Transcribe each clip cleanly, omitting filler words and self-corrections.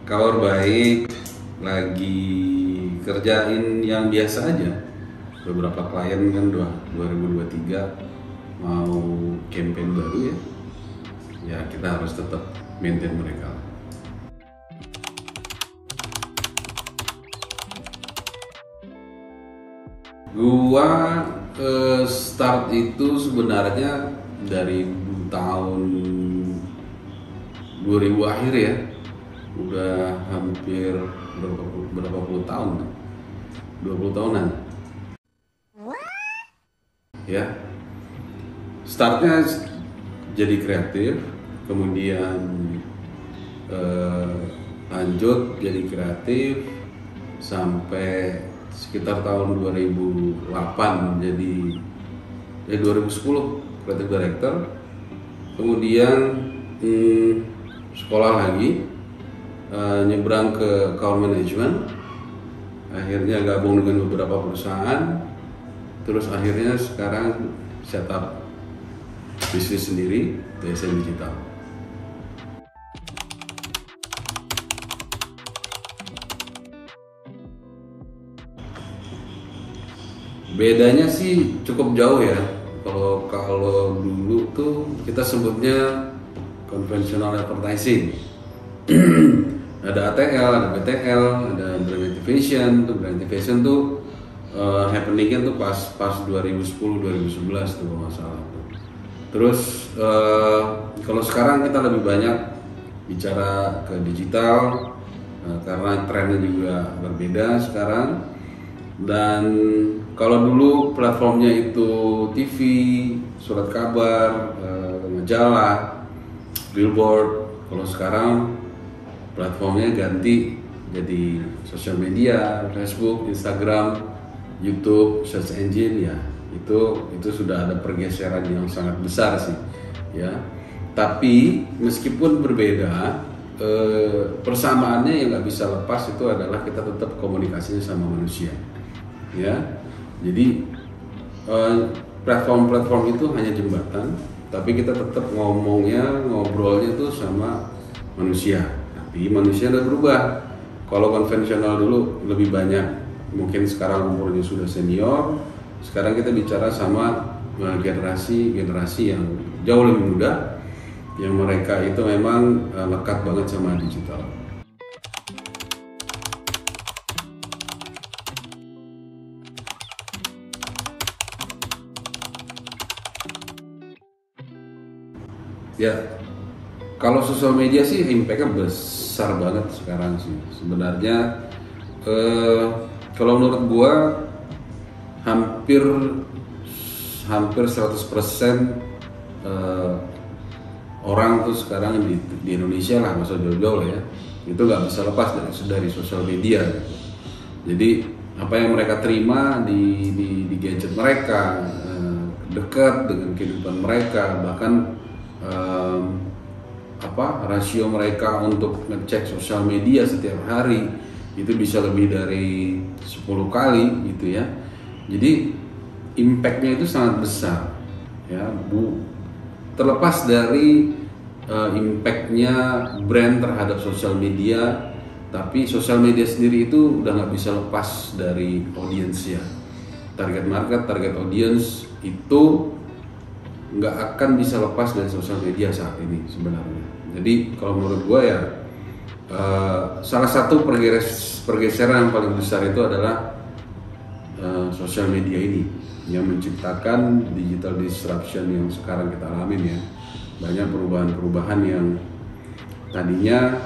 Kabar baik, lagi kerjain yang biasa aja. Beberapa klien kan 2023 mau campaign baru ya. Ya kita harus tetap maintain mereka. Gua start itu sebenarnya dari tahun 2000 akhir ya. Udah hampir berapa puluh tahun, 20 tahunan ya. Startnya jadi kreatif, kemudian lanjut jadi kreatif sampai sekitar tahun 2008 jadi 2010 creative director, kemudian sekolah lagi, nyebrang ke account management, akhirnya gabung dengan beberapa perusahaan, terus akhirnya sekarang setup bisnis sendiri, DSM Digital. Bedanya sih cukup jauh ya. Kalau dulu tuh kita sebutnya conventional advertising. Ada ATL, ada BTL, ada brand activation. Brand activation tuh happeningnya tuh pas 2010-2011 tuh kalau nggak salah. Terus kalau sekarang kita lebih banyak bicara ke digital karena trennya juga berbeda sekarang. Dan kalau dulu platformnya itu TV, surat kabar, majalah, billboard. Kalau sekarang platformnya ganti jadi sosial media, Facebook, Instagram, YouTube, search engine ya. Itu sudah ada pergeseran yang sangat besar sih, ya. Tapi meskipun berbeda, persamaannya yang nggak bisa lepas itu adalah kita tetap komunikasinya sama manusia, ya. Jadi platform-platform itu hanya jembatan, tapi kita tetap ngobrolnya tuh sama manusia. Tapi manusia udah berubah. Kalau konvensional dulu lebih banyak, mungkin sekarang umurnya sudah senior. Sekarang kita bicara sama generasi yang jauh lebih muda, yang mereka itu memang lekat banget sama digital. Ya, kalau sosial media sih impactnya besar banget sekarang sih. Sebenarnya kalau menurut gua hampir 100% orang tuh sekarang di Indonesia lah, masa jauh-jauh lah ya, itu nggak bisa lepas dari sosial media gitu. Jadi apa yang mereka terima di gadget mereka, dekat dengan kehidupan mereka, bahkan rasio mereka untuk ngecek sosial media setiap hari itu bisa lebih dari 10 kali gitu ya. Jadi impactnya itu sangat besar ya, terlepas dari impactnya brand terhadap sosial media, tapi sosial media sendiri itu udah nggak bisa lepas dari audiensnya. Target market, target audience itu nggak akan bisa lepas dari sosial media saat ini sebenarnya. Jadi kalau menurut gue ya salah satu pergeseran yang paling besar itu adalah sosial media ini yang menciptakan digital disruption yang sekarang kita alamin ya. Banyak perubahan-perubahan yang tadinya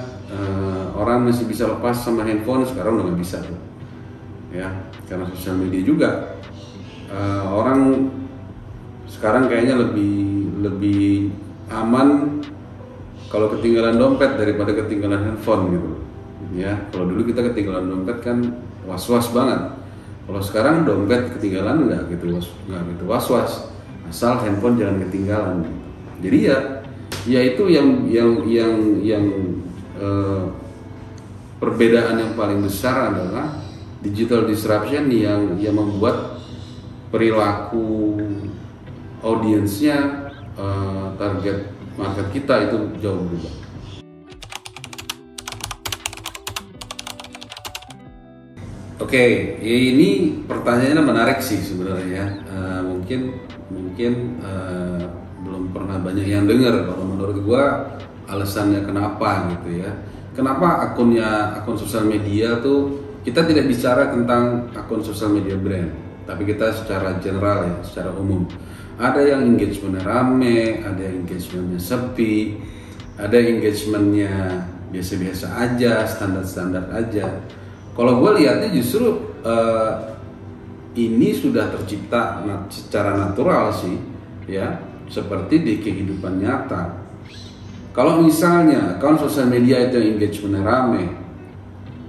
orang masih bisa lepas sama handphone, sekarang udah nggak bisa tuh ya, karena sosial media juga. Orang sekarang kayaknya lebih aman kalau ketinggalan dompet daripada ketinggalan handphone gitu ya. Kalau dulu kita ketinggalan dompet kan was-was banget. Kalau sekarang dompet ketinggalan nggak gitu was-was, asal handphone jangan ketinggalan. Jadi ya itu yang perbedaan yang paling besar adalah digital disruption yang membuat perilaku audiensnya, target market kita itu jauh berubah. Oke, ini pertanyaannya menarik sih sebenarnya. Mungkin belum pernah banyak yang dengar. Kalau menurut gua alasannya kenapa gitu ya. Kenapa akun sosial media tuh kita tidak bicara tentang akun sosial media brand, tapi kita secara general ya, secara umum. Ada yang engagementnya rame, ada yang engagementnya sepi, ada yang engagementnya biasa-biasa aja, standar-standar aja. Kalau gue lihatnya justru ini sudah tercipta secara natural sih, ya, seperti di kehidupan nyata. Kalau misalnya akun sosial media itu engagementnya rame,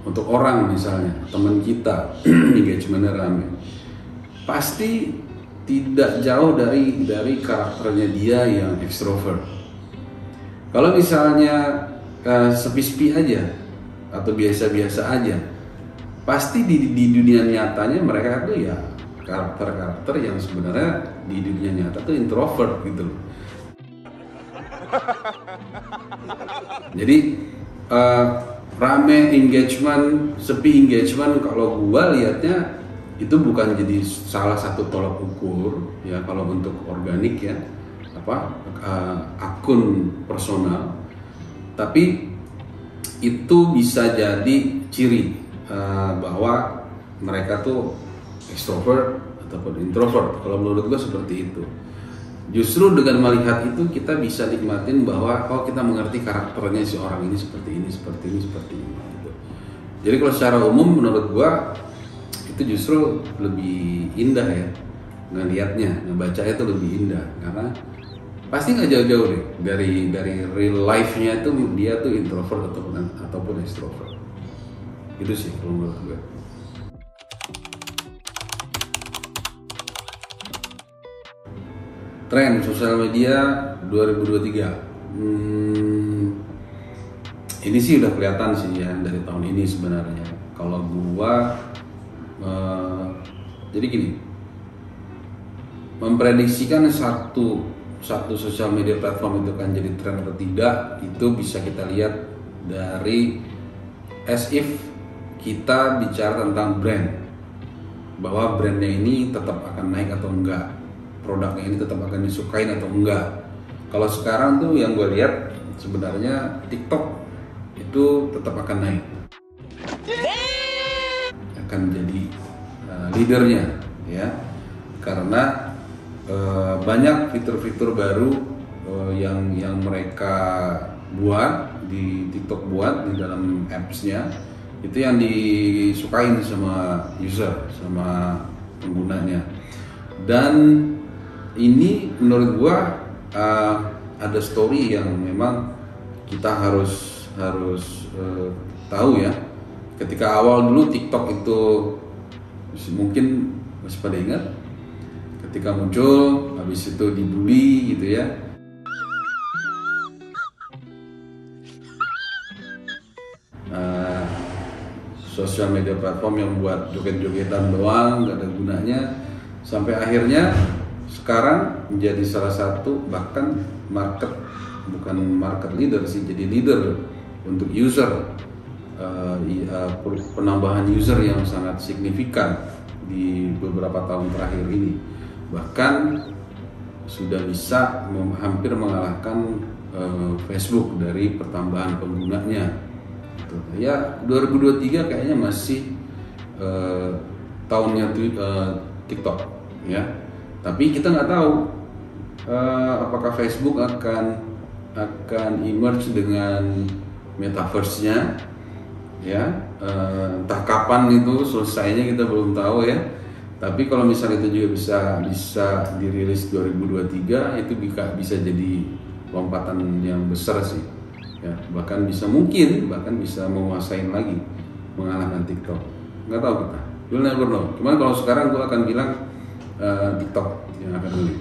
untuk orang misalnya teman kita engagementnya rame, pasti tidak jauh dari karakternya dia yang ekstrovert. Kalau misalnya sepi-sepi aja atau biasa-biasa aja, pasti di dunia nyatanya mereka tuh ya karakter-karakter yang sebenarnya di dunia nyata tuh introvert gitu loh. Jadi rame engagement, sepi engagement, kalau gua lihatnya itu bukan jadi salah satu tolak ukur ya kalau untuk organik ya, akun personal, tapi itu bisa jadi ciri bahwa mereka tuh extrovert ataupun introvert. Kalau menurut gue seperti itu. Justru dengan melihat itu kita bisa nikmatin bahwa kita mengerti karakternya si orang ini seperti ini gitu. Jadi kalau secara umum menurut gue itu justru lebih indah ya ngelihatnya, ngebacanya itu lebih indah karena pasti nggak jauh-jauh deh dari real life-nya itu dia tuh introvert ataupun extrovert. Itu sih kalau menurut gue. Tren sosial media 2023. Ini sih udah kelihatan sih ya dari tahun ini sebenarnya. Kalau gua jadi gini, memprediksikan satu sosial media platform itu akan jadi tren atau tidak itu bisa kita lihat dari as if kita bicara tentang brand, bahwa brandnya ini tetap akan naik atau enggak, produknya ini tetap akan disukain atau enggak. Kalau sekarang tuh yang gue lihat sebenarnya TikTok itu tetap akan naik, akan jadi leadernya ya, karena banyak fitur-fitur baru yang mereka buat di TikTok, buat di dalam apps-nya, itu yang disukain sama user, sama penggunanya. Dan ini menurut gua ada story yang memang kita harus tahu ya. Ketika awal dulu TikTok itu mungkin masih pada ingat, ketika muncul habis itu dibully gitu ya, sosial media platform yang buat joget-jogetan doang, gak ada gunanya, sampai akhirnya sekarang menjadi salah satu bahkan bukan market leader sih, jadi leader untuk user, penambahan user yang sangat signifikan di beberapa tahun terakhir ini, bahkan sudah bisa hampir mengalahkan Facebook dari pertambahan penggunanya. Ya 2023 kayaknya masih tahunnya TikTok ya, tapi kita nggak tahu apakah Facebook akan emerge dengan metaverse-nya ya, entah kapan itu selesainya kita belum tahu ya. Tapi kalau misalnya itu juga bisa dirilis 2023, itu bisa jadi lompatan yang besar sih. Ya, bahkan bisa menguasain lagi, mengalahkan TikTok. Nggak tahu kita, you'll never know. Cuman kalau sekarang gue akan bilang TikTok yang akan beli.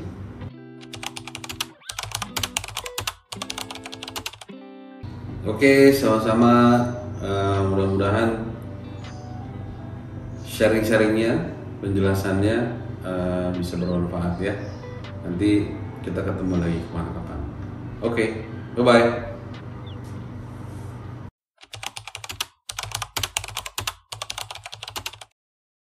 Oke, sama-sama. Mudah-mudahan sharing-sharingnya, penjelasannya bisa bermanfaat ya. Nanti kita ketemu lagi kapan-kapan. Oke, bye-bye.